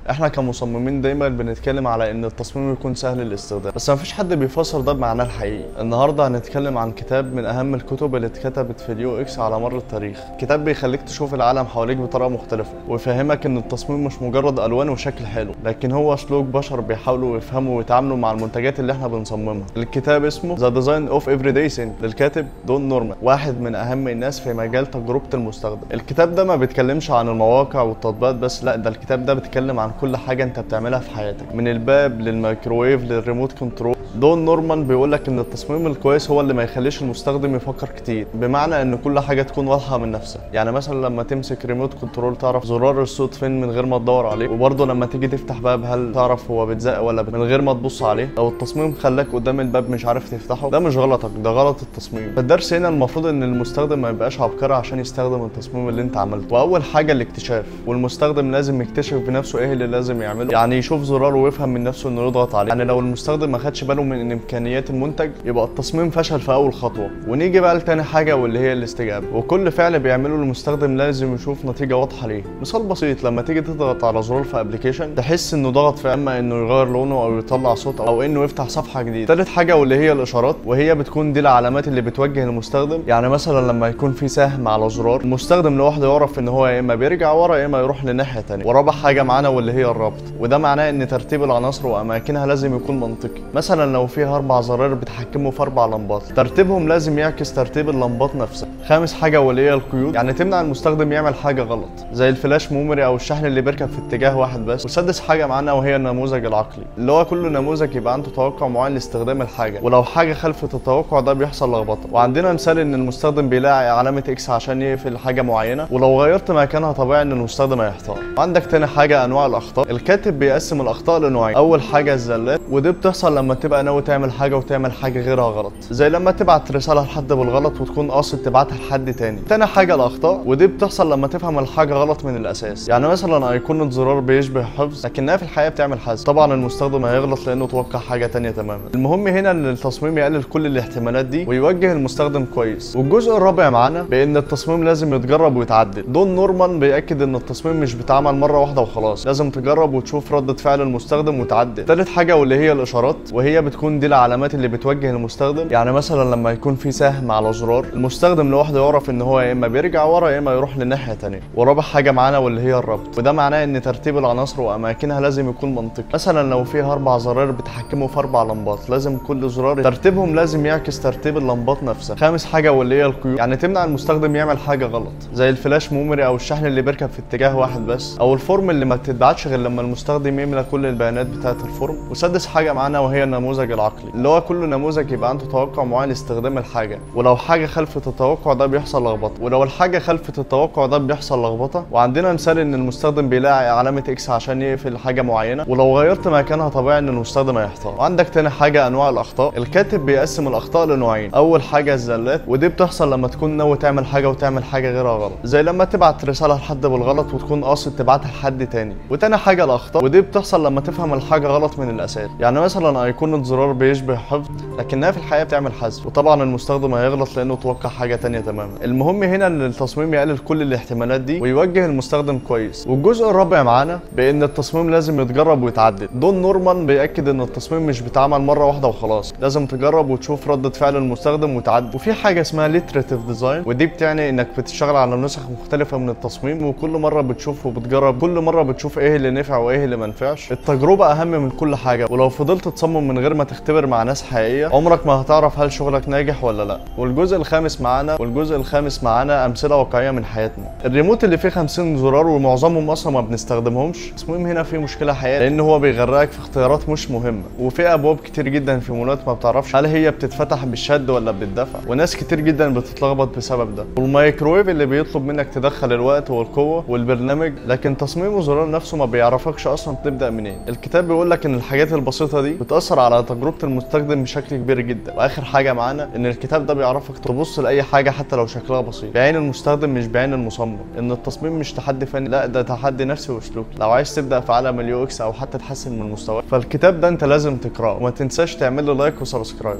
احنا كمصممين دايما بنتكلم على ان التصميم يكون سهل الاستخدام، بس مفيش حد بيفسر ده بمعناه الحقيقي. النهارده هنتكلم عن كتاب من اهم الكتب اللي اتكتبت في اليو اكس على مر التاريخ. كتاب بيخليك تشوف العالم حواليك بطريقه مختلفه، ويفهمك ان التصميم مش مجرد الوان وشكل حلو، لكن هو سلوك بشر بيحاولوا يفهموا ويتعاملوا مع المنتجات اللي احنا بنصممها. الكتاب اسمه ذا ديزاين اوف افريداي ثينج للكاتب دون نورمان، واحد من اهم الناس في مجال تجربه المستخدم. الكتاب ده ما بيتكلمش عن المواقع والتطبيقات بس، لا، ده الكتاب ده بيتكلم عن كل حاجه انت بتعملها في حياتك، من الباب للميكروويف للريموت كنترول. دون نورمان بيقولك ان التصميم الكويس هو اللي ما يخليش المستخدم يفكر كتير، بمعنى ان كل حاجه تكون واضحه من نفسها. يعني مثلا لما تمسك ريموت كنترول تعرف زرار الصوت فين من غير ما تدور عليه، وبرضه لما تيجي تفتح باب هل تعرف هو بيتزق ولا من غير ما تبص عليه. لو التصميم خلاك قدام الباب مش عارف تفتحه، ده مش غلطك، ده غلط التصميم. فالدرس هنا المفروض ان المستخدم ما يبقاش عبقري عشان يستخدم التصميم اللي انت عملته. واول حاجه الاكتشاف، والمستخدم لازم يكتشف بنفسه ايه اللي لازم يعمله، يعني يشوف زرار ويفهم من نفسه انه يضغط عليه. يعني لو المستخدم ما خدش باله من امكانيات المنتج يبقى التصميم فشل في اول خطوه. ونيجي بقى لتاني حاجه واللي هي الاستجابه، وكل فعل بيعمله المستخدم لازم يشوف نتيجه واضحه ليه. مثال بسيط، لما تيجي تضغط على زرار في ابلكيشن تحس انه ضغط في اما انه يغير لونه او يطلع صوت او انه يفتح صفحه جديده. تالت حاجه واللي هي الاشارات، وهي بتكون دي العلامات اللي بتوجه المستخدم. يعني مثلا لما يكون في سهم على زرار، المستخدم لوحده يعرف ان هو يا اما بيرجع ورا يا اما يروح لناحيه ثانيه. ورابع حاجه معانا واللي هي الربط، وده معناه ان ترتيب العناصر واماكنها لازم يكون منطقي. مثلا لو فيها 4 زراير بيتحكموا في 4 لمبات، ترتيبهم لازم يعكس ترتيب اللمبات نفسها. خامس حاجه واللي هي القيود، يعني تمنع المستخدم يعمل حاجه غلط زي الفلاش ميموري او الشحن اللي بيركب في اتجاه واحد بس. وسادس حاجه معانا وهي النموذج العقلي، اللي هو كل نموذج يبقى عنده توقع معين لاستخدام الحاجه، ولو حاجه خلفت التوقع ده بيحصل لخبطه. وعندنا مثال ان المستخدم بيلاقي علامه اكس عشان يقفل حاجه معينه، ولو غيرت مكانها طبيعي ان المستخدم هيحتار. وعندك تاني حاجه انواع الاخطاء. الكاتب بيقسم الاخطاء لنوعين. اول حاجه الزلات، ودي بتحصل لما تبقى ناوي تعمل حاجه وتعمل حاجه غيرها غلط، زي لما تبعت رساله لحد بالغلط وتكون قاصد تبعتها لحد تاني. تاني حاجه الاخطاء، ودي بتحصل لما تفهم الحاجه غلط من الاساس. يعني مثلا ايقونه زرار بيشبه حفظ لكنها في الحقيقه بتعمل حذف، طبعا المستخدم هيغلط لانه توقع حاجه تانية تماما. المهم هنا ان التصميم يقلل كل الاحتمالات دي ويوجه المستخدم كويس. والجزء الرابع معانا بان التصميم لازم يتجرب ويتعدل. دون نورمان بيأكد ان التصميم مش بيتعمل مره واحده وخلاص، لازم تجرب وتشوف ردة فعل المستخدم وتعدل. تالت حاجه واللي هي الاشارات، وهي بتكون دي العلامات اللي بتوجه المستخدم. يعني مثلا لما يكون في سهم على زرار، المستخدم لوحده يعرف ان هو يا اما بيرجع ورا يا اما يروح لناحيه ثانيه. ورابع حاجه معانا واللي هي الربط، وده معناه ان ترتيب العناصر واماكنها لازم يكون منطقي. مثلا لو فيها 4 زراير بيتحكموا في 4 لمبات، لازم كل زرار ترتيبهم لازم يعكس ترتيب اللمبات نفسها. خامس حاجه واللي هي القيود، يعني تمنع المستخدم يعمل حاجه غلط زي الفلاش ميموري او الشحن اللي بيركب في اتجاه واحد بس، او الفورم اللي ما بتتبعتش غير لما المستخدم يملى كل البيانات بتاعه الفورم. وسادس حاجه معانا وهي النموذج العقلي، اللي هو كل نموذج يبقى عنده توقع معين لاستخدام الحاجه، ولو حاجه خلفت التوقع ده بيحصل لخبطه. ولو الحاجه خلفت التوقع ده بيحصل لخبطه. وعندنا مثال ان المستخدم بيلاقي علامه اكس عشان يقفل حاجه معينه، ولو غيرت مكانها طبيعي ان المستخدم هيحتار. وعندك تاني حاجه انواع الاخطاء. الكاتب بيقسم الاخطاء لنوعين. اول حاجه الزلات، ودي بتحصل لما تكون ناوي تعمل حاجه وتعمل حاجه غيرها غلط، زي لما تبعت رساله لحد بالغلط وتكون قاصد تبعتها لحد تاني. وتاني حاجه الاخطاء، ودي بتحصل لما تفهم الحاجه غلط من الاساس. يعني مثلا ايقونه زرار بيشبه حفظ لكنها في الحقيقه بتعمل حذف، وطبعا المستخدم هيغلط لانه توقع حاجه تانية تماما. المهم هنا ان التصميم يقلل كل الاحتمالات دي ويوجه المستخدم كويس. والجزء الرابع معانا بان التصميم لازم يتجرب ويتعدل. دون نورمان بيأكد ان التصميم مش بيتعمل مره واحده وخلاص، لازم تجرب وتشوف ردة فعل المستخدم وتعدل. وفي حاجه اسمها ليتريتيف ديزاين، ودي بتعني انك بتشتغل على نسخ مختلفه من التصميم، وكل مره بتشوف وبتجرب، كل مره بتشوف ايه اللي نفع وايه اللي ما نفعش. التجربه اهم من كل حاجه، ولو فضلت تصمم من غير ما تختبر مع ناس حقيقيه عمرك ما هتعرف هل شغلك ناجح ولا لا. والجزء الخامس معانا امثله واقعيه من حياتنا. الريموت اللي فيه 50 زرار ومعظمهم اصلا ما بنستخدمهمش، التصميم هنا فيه مشكله حقيقيه لان هو بيغرقك في اختيارات مش مهمه، وفي ابواب كتير جدا في مولات ما بتعرفش هل هي بتتفتح بالشد ولا بالدفع، وناس كتير جدا بتتلخبط بسبب ده. والمايكرويف اللي بيطلب منك تدخل الوقت والقوه والبرنامج، لكن تصميم الزرار نفسه ما بيعرفكش اصلا تبدا منين. الكتاب بيقول لك ان الحاجات البسيطه دي بتاثر على تجربه المستخدم بشكل كبير جدا. واخر حاجه معانا ان الكتاب ده بيعرفك تبص لاي حاجه حتى لو شكلها بسيط بعين المستخدم مش بعين المصمم. ان التصميم مش تحدي فني، لا، ده تحدي نفسي وسلوكي. لو عايز تبدا في عالم اليو اكس او حتى تحسن من مستواك، فالكتاب ده انت لازم تقراه. وما تنساش تعمل له لايك وسبسكرايب.